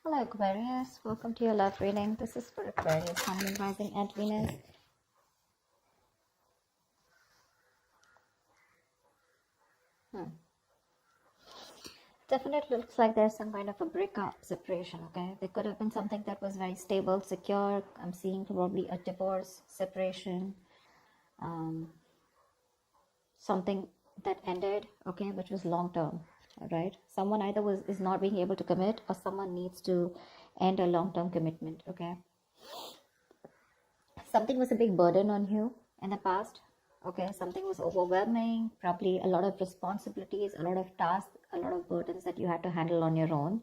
Hello Aquarius, welcome to your love reading. This is for Aquarius, Sun, Moon, Rising and Venus. Definitely looks like there's some kind of a breakup, separation, okay? There could have been something that was very stable, secure. I'm seeing probably a divorce, separation, something that ended, okay, which was long term, all right? Someone either is not being able to commit or someone needs to end a long-term commitment, okay? Something was a big burden on you in the past, okay? Something was overwhelming, probably a lot of responsibilities, a lot of tasks, a lot of burdens that you had to handle on your own.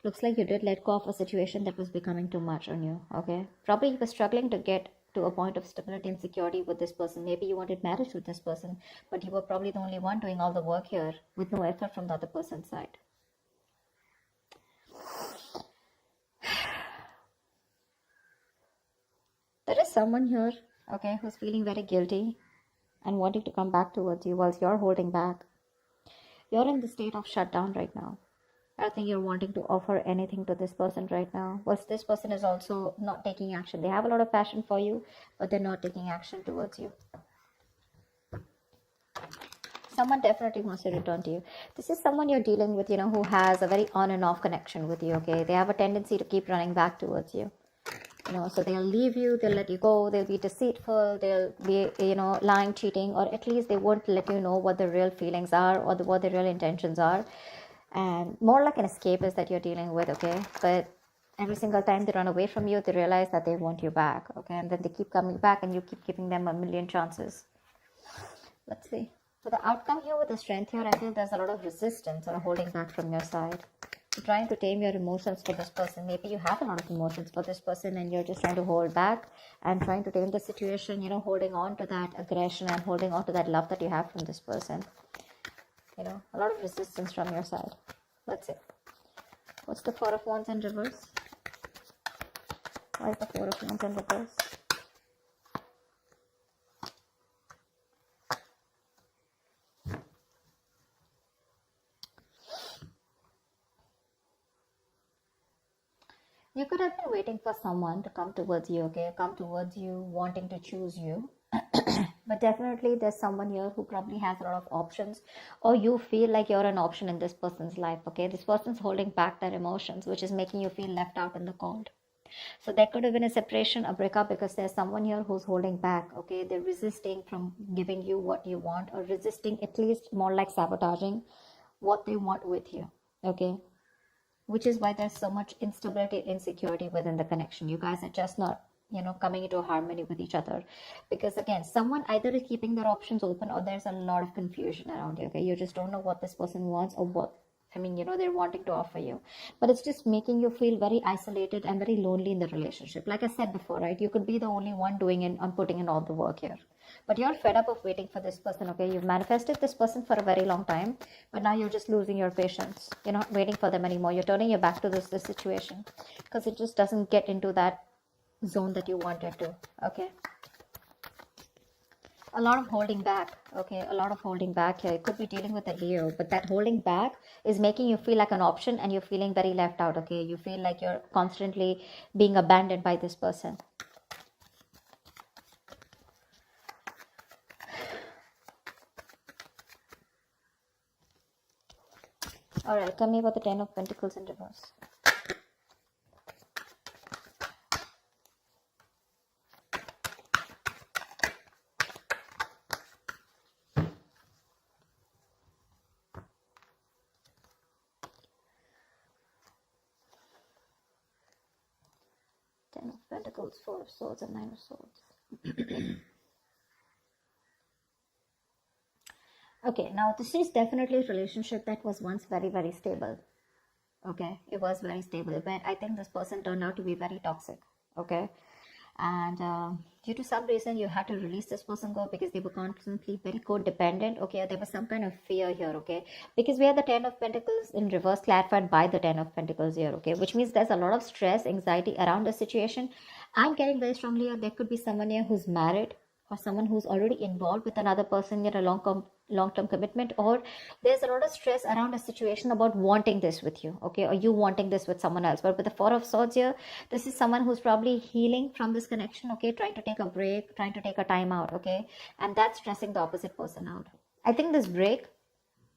Looks like you did let go of a situation that was becoming too much on you, okay? Probably you were struggling to get to a point of stability and security with this person. Maybe you wanted marriage with this person, but you were probably the only one doing all the work here with no effort from the other person's side. There is someone here, okay, who's feeling very guilty and wanting to come back towards you whilst you're holding back. You're in the state of shutdown right now. I don't think you're wanting to offer anything to this person right now. Whilst this person is also not taking action. They have a lot of passion for you, but they're not taking action towards you. Someone definitely wants to return to you. This is someone you're dealing with, who has a very on and off connection with you, okay? They have a tendency to keep running back towards you. So they'll leave you, they'll let you go, they'll be deceitful, they'll be, lying, cheating, or at least they won't let you know what the real feelings are or what the real intentions are. And more like an escapist that you're dealing with, okay? But every single time they run away from you, they realize that they want you back, okay? And then they keep coming back and you keep giving them a million chances. Let's see. For the outcome here with the strength here, I feel there's a lot of resistance or holding back from your side. You're trying to tame your emotions for this person. Maybe you have a lot of emotions for this person and you're just trying to hold back and trying to tame the situation, holding on to that aggression and holding on to that love that you have from this person. A lot of resistance from your side. Let's see. What's the Four of Wands in reverse? Why is the Four of Wands in reverse? You could have been waiting for someone to come towards you, okay? Come towards you, wanting to choose you. But definitely there's someone here who probably has a lot of options, or you feel like you're an option in this person's life, okay? This person's holding back their emotions, which is making you feel left out in the cold. So there could have been a separation, a breakup, because there's someone here who's holding back, okay? They're resisting from giving you what you want, or resisting, at least more like sabotaging what they want with you, okay? Which is why there's so much instability, insecurity within the connection. You guys are just not, coming into harmony with each other. Because again, someone either is keeping their options open or there's a lot of confusion around you, okay? You just don't know what this person wants or what, they're wanting to offer you. But it's just making you feel very isolated and very lonely in the relationship. Like I said before, right? You could be the only one doing it and putting in all the work here. But you're fed up of waiting for this person, okay? You've manifested this person for a very long time, but now you're just losing your patience. You're not waiting for them anymore. You're turning your back to this situation because it just doesn't get into that zone that you wanted to, okay? A lot of holding back, okay? A lot of holding back here. It could be dealing with a Leo, but that holding back is making you feel like an option and you're feeling very left out, okay? You feel like you're constantly being abandoned by this person. All right, tell me about the Ten of Pentacles in reverse. Ten of Pentacles, Four of Swords, and Nine of Swords. Okay, now this is definitely a relationship that was once very, very stable. Okay, it was very stable, but I think this person turned out to be very toxic. Okay, and due to some reason you had to release this person go because they were constantly very codependent. Okay, there was some kind of fear here. Okay, because we have the Ten of Pentacles in reverse clarified by the Ten of Pentacles here. Okay, which means there's a lot of stress, anxiety around the situation. I'm getting very strongly here there could be someone here who's married. or someone who's already involved with another person in a long-term commitment, or there's a lot of stress around a situation about wanting this with you, okay, or you wanting this with someone else. But with the Four of Swords here, this is someone who's probably healing from this connection, okay, trying to take a break, trying to take a time out, okay, and that's stressing the opposite person out. I think this break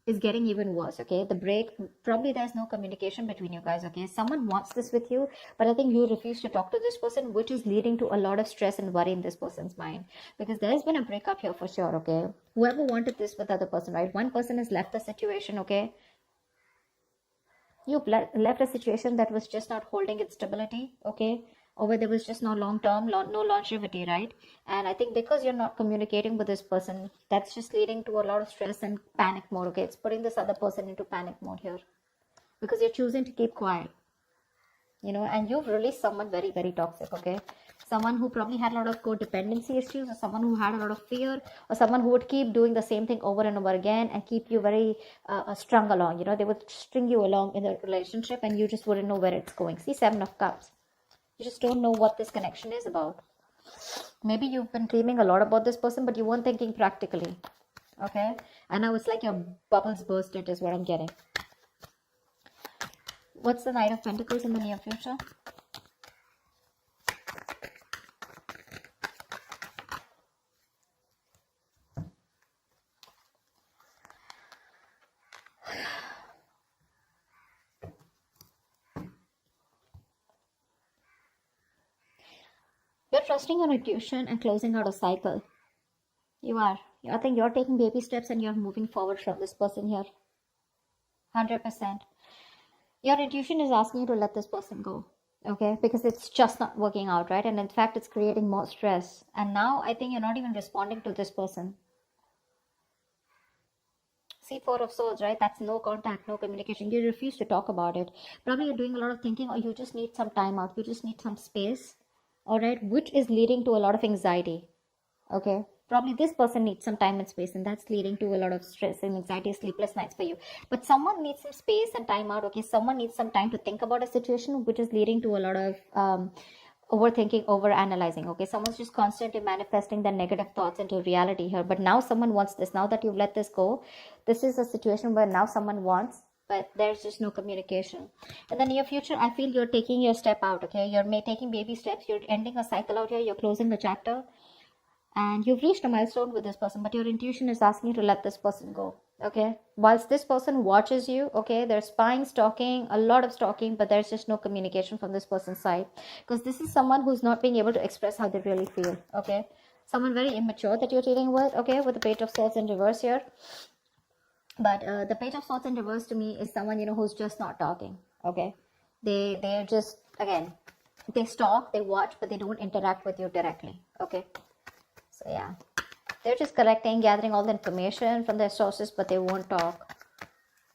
is getting even worse, okay? The break, probably there's no communication between you guys, okay? Someone wants this with you, but I think you refuse to talk to this person, which is leading to a lot of stress and worry in this person's mind, because there's been a breakup here for sure, okay? Whoever wanted this with the other person, right? One person has left the situation, okay? You've left a situation that was just not holding its stability, okay? Or where there was just no long-term, no longevity, right? And I think because you're not communicating with this person, that's just leading to a lot of stress and panic mode, okay? It's putting this other person into panic mode here, because you're choosing to keep quiet, you know, and you've released someone very, very toxic, okay? Someone who probably had a lot of codependency issues, or someone who had a lot of fear, or someone who would keep doing the same thing over and over again and keep you very strung along, you know, they would string you along in the relationship and you just wouldn't know where it's going. See, Seven of Cups. You just don't know what this connection is about. Maybe you've been dreaming a lot about this person, but you weren't thinking practically, okay? And now it's like your bubbles bursted is what I'm getting. What's the Knight of Pentacles in the near future? You're trusting your intuition and closing out a cycle. You are. I think you're taking baby steps and you're moving forward from this person here. 100%. Your intuition is asking you to let this person go, okay? Because it's just not working out, right? And in fact, it's creating more stress. And now I think you're not even responding to this person. See, Four of Swords, right? That's no contact, no communication. You refuse to talk about it. Probably you're doing a lot of thinking, or you just need some time out. You just need some space. All right, which is leading to a lot of anxiety, okay? Probably this person needs some time and space, and that's leading to a lot of stress and anxiety, sleepless nights for you. But someone needs some space and time out, okay? Someone needs some time to think about a situation, which is leading to a lot of overthinking, overanalyzing, okay? Someone's just constantly manifesting their negative thoughts into reality here. But now someone wants this. Now that you've let this go, this is a situation where now someone wants, but there's just no communication. In the near future, I feel you're taking your step out, okay? You're taking baby steps. You're ending a cycle out here. You're closing a chapter. And you've reached a milestone with this person, but your intuition is asking you to let this person go, okay? Whilst this person watches you, okay, there's spying, stalking, a lot of stalking, but there's just no communication from this person's side. Because this is someone who's not being able to express how they really feel, okay? Someone very immature that you're dealing with, okay? With the Page of Swords in reverse here. But the Page of Swords in reverse to me is someone, you know, who's just not talking, okay? They're just, again, they stalk, they watch, but they don't interact with you directly, okay? So yeah, they're just collecting, gathering all the information from their sources, but they won't talk.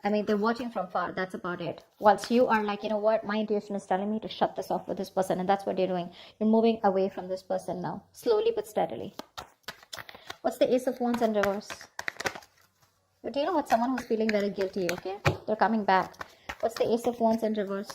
I mean, they're watching from far, that's about it. Whilst you are like, you know what, my intuition is telling me to shut this off with this person, and that's what you're doing. You're moving away from this person now, slowly but steadily. What's the Ace of Wands in reverse? You're dealing with someone who's feeling very guilty, okay? They're coming back. What's the Ace of Wands in reverse?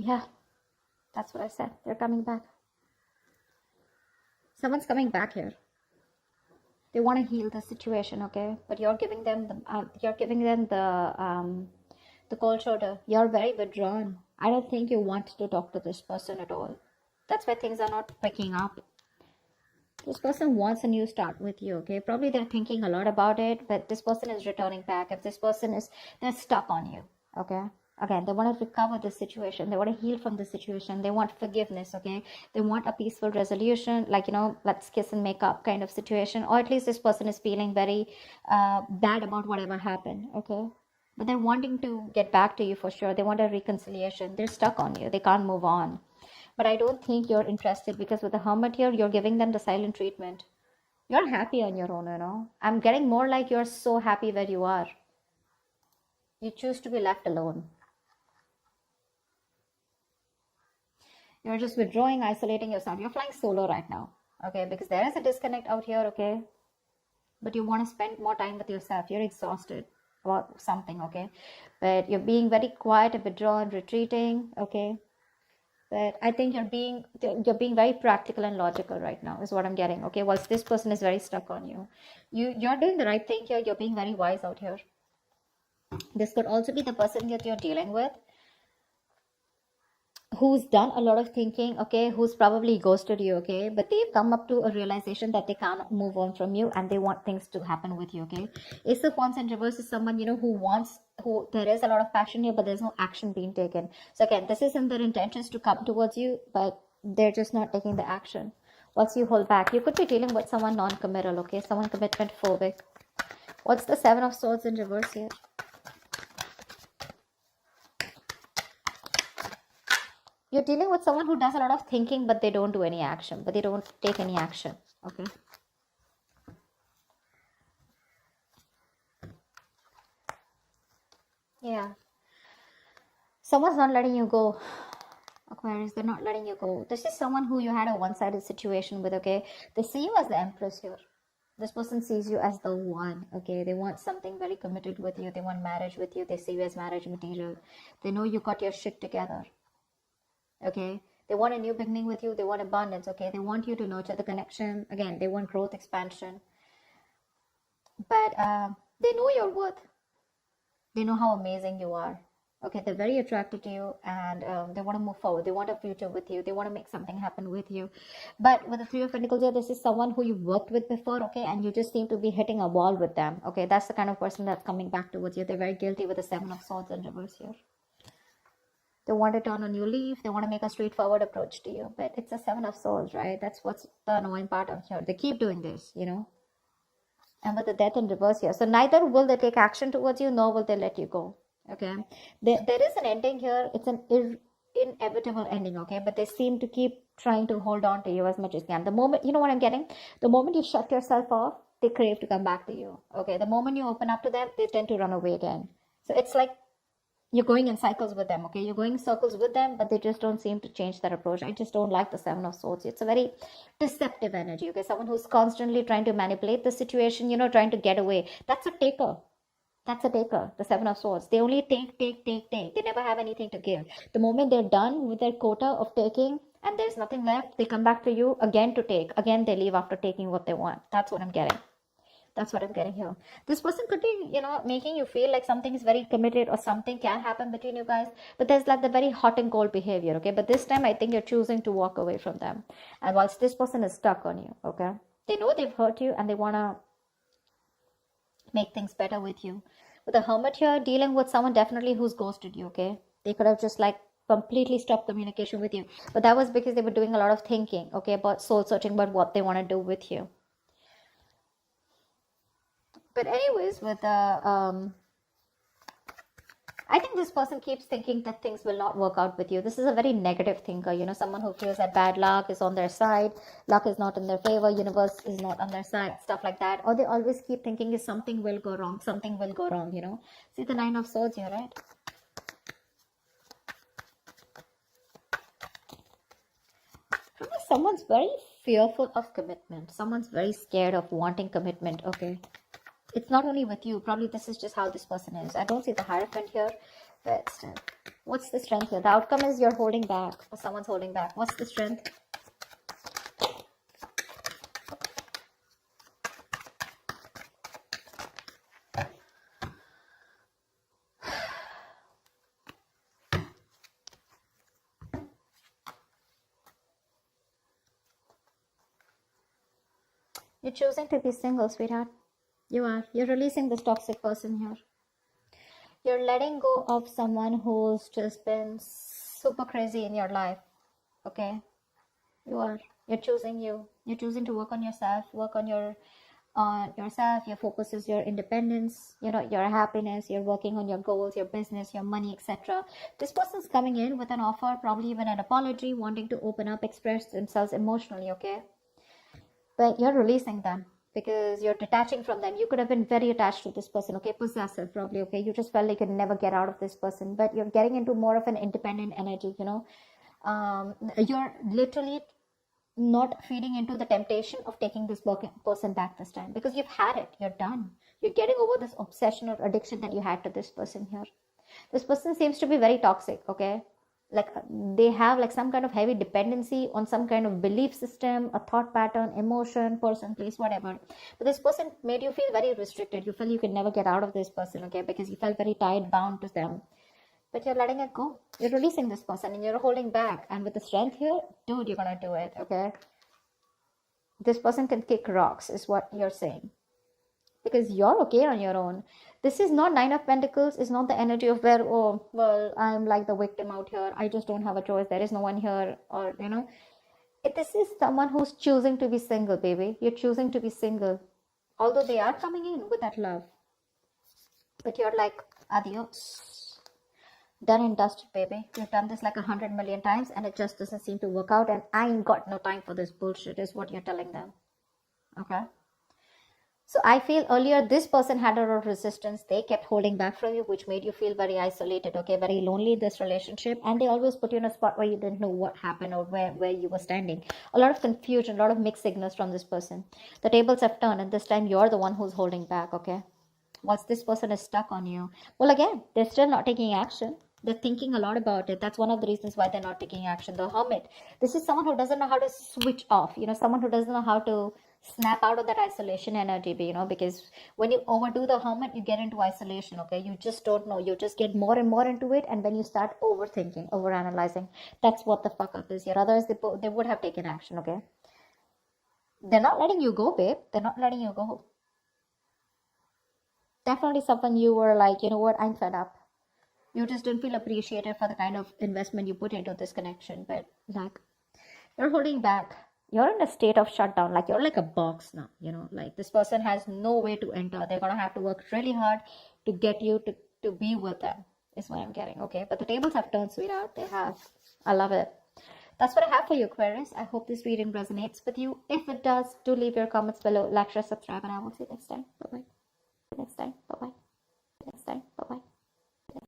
Yeah, that's what I said. They're coming back. Someone's coming back here. They want to heal the situation, okay? But you're giving them the cold shoulder. You're very withdrawn. I don't think you want to talk to this person at all. That's why things are not picking up. This person wants a new start with you, okay? Probably they're thinking a lot about it, but this person is returning back. If this person is, they're stuck on you, okay? Again, they want to recover the situation. They want to heal from the situation. They want forgiveness, okay? They want a peaceful resolution, like, you know, let's kiss and make up kind of situation. Or at least this person is feeling very bad about whatever happened, okay? But they're wanting to get back to you for sure. They want a reconciliation. They're stuck on you. They can't move on. But I don't think you're interested, because with the Hermit here, you're giving them the silent treatment. You're happy on your own, you know? I'm getting more like you're so happy where you are. You choose to be left alone. You're just withdrawing, isolating yourself. You're flying solo right now, okay? Because there is a disconnect out here, okay? but you want to spend more time with yourself. You're exhausted about something, okay? But you're being very quiet and withdrawn, retreating, okay? But I think you're being very practical and logical right now, is what I'm getting, okay? Whilst this person is very stuck on you. You're doing the right thing here. You're being very wise out here. This could also be the person that you're dealing with, who's done a lot of thinking, okay, who's probably ghosted you, okay, but they've come up to a realization that they can't move on from you and they want things to happen with you, okay. Ace of Wands in reverse is someone, you know, who there is a lot of passion here, but there's no action being taken. So again, this is in their intentions to come towards you, but they're just not taking the action. What's you hold back? You could be dealing with someone non-committal, okay, someone commitment phobic. What's the Seven of Swords in reverse here? You're dealing with someone who does a lot of thinking, but they don't do any action, but they don't take any action, okay? Yeah. Someone's not letting you go, Aquarius. They're not letting you go. This is someone who you had a one-sided situation with, okay? They see you as the Empress here. This person sees you as the one, okay? They want something very committed with you. They want marriage with you. They see you as marriage material. They know you got your shit together. Okay, they want a new beginning with you. They want abundance, okay? They want you to nurture the connection. Again, they want growth, expansion. But they know your worth. They know how amazing you are. Okay, they're very attracted to you, and they want to move forward. They want a future with you. They want to make something happen with you. But with the Three of Pentacles here, this is someone who you've worked with before, okay? And you just seem to be hitting a wall with them, okay? That's the kind of person that's coming back towards you. They're very guilty with the Seven of Swords in reverse here. They want to turn a new leaf. They want to make a straightforward approach to you. But it's a Seven of Swords, right? That's what's the annoying part of here. They keep doing this, you know. And with the Death in reverse here. So neither will they take action towards you, nor will they let you go. Okay. There is an ending here. It's an inevitable ending, okay? But they seem to keep trying to hold on to you as much as they can. The moment, you know what I'm getting? The moment you shut yourself off, they crave to come back to you. Okay. The moment you open up to them, they tend to run away again. So it's like you're going in cycles with them, okay? You're going in circles with them, but they just don't seem to change their approach. I just don't like the Seven of Swords. It's a very deceptive energy, okay? Someone who's constantly trying to manipulate the situation, you know, trying to get away. That's a taker. That's a taker, the Seven of Swords. They only take. They never have anything to give. The moment they're done with their quota of taking and there's nothing left, they come back to you again to take. Again, they leave after taking what they want. That's what I'm getting. That's what I'm getting here. This person could be, you know, making you feel like something is very committed or something can happen between you guys. But there's like the very hot and cold behavior, okay? But this time I think you're choosing to walk away from them. And whilst this person is stuck on you, okay? They know they've hurt you and they want to make things better with you. With the Hermit here, dealing with someone definitely who's ghosted you, okay? They could have just like completely stopped communication with you. But that was because they were doing a lot of thinking, okay? About soul searching, about what they want to do with you. But anyways, with the I think this person keeps thinking that things will not work out with you. This is a very negative thinker, you know, someone who feels that bad luck is on their side, luck is not in their favor, universe is not on their side, stuff like that. Or they always keep thinking is something will go wrong, you know. See the Nine of Swords here, right? Someone's very fearful of commitment. Someone's very scared of wanting commitment, okay? It's not only with you. Probably this is just how this person is. I don't see the Hierophant here, but still. What's the strength here? The outcome is you're holding back, or someone's holding back. What's the strength? You're choosing to be single, sweetheart. You are. You're releasing this toxic person here. You're letting go of someone who's just been super crazy in your life. Okay? You are. You're choosing you. You're choosing to work on yourself, work on yourself. Your focus is your independence, you know, your happiness. You're working on your goals, your business, your money, etc. This person's coming in with an offer, probably even an apology, wanting to open up, express themselves emotionally, okay? But you're releasing them because you're detaching from them. You could have been very attached to this person, okay? Possessive, probably, okay? You just felt like you could never get out of this person, but you're getting into more of an independent energy, you know? You're literally not feeding into the temptation of taking this person back this time, because you've had it, you're done. You're getting over this obsession or addiction that you had to this person here. This person seems to be very toxic, okay? Like they have like some kind of heavy dependency on some kind of belief system, a thought pattern, emotion, person, place, whatever. But this person made you feel very restricted. You felt you could never get out of this person, okay? Because you felt very tied, bound to them. But you're letting it go. You're releasing this person and you're holding back. And with the strength here, dude, you're gonna do it, okay? This person can kick rocks, is what you're saying. Because you're okay on your own. This is not Nine of Pentacles. It's not the energy of where, oh, well, I'm like the victim out here. I just don't have a choice. There is no one here. Or, you know. This is someone who's choosing to be single, baby. You're choosing to be single. Although they are coming in with that love. But you're like, adios. Done and dusted, baby. You've done this like 100 million times and it just doesn't seem to work out. And I ain't got no time for this bullshit, is what you're telling them. Okay? So I feel earlier this person had a lot of resistance. They kept holding back from you, which made you feel very isolated, okay, very lonely in this relationship. And they always put you in a spot where you didn't know what happened or where you were standing. A lot of confusion, a lot of mixed signals from this person. The tables have turned and this time you're the one who's holding back, okay? Once this person is stuck on you, well, again, they're still not taking action. They're thinking a lot about it. That's one of the reasons why they're not taking action. The Hermit. This is someone who doesn't know how to switch off. You know, someone who doesn't know how to snap out of that isolation energy, you know, because when you overdo the Hermit, you get into isolation, okay? You just don't know. You just get more and more into it, and then you start overthinking, overanalyzing. That's what the fuck up is here. Otherwise, they would have taken action, okay? They're not letting you go, babe. They're not letting you go. Definitely something you were like, you know what, I'm fed up. You just didn't feel appreciated for the kind of investment you put into this connection. But like, you're holding back. You're in a state of shutdown. Like, you're like a box now, you know. Like, this person has no way to enter. They're going to have to work really hard to get you to be with them, is what I'm getting, okay? But the tables have turned, sweetheart. They have. I love it. That's what I have for you, Aquarius. I hope this reading resonates with you. If it does, do leave your comments below. Like, share, subscribe, and I will see you next time. Bye-bye. Next time.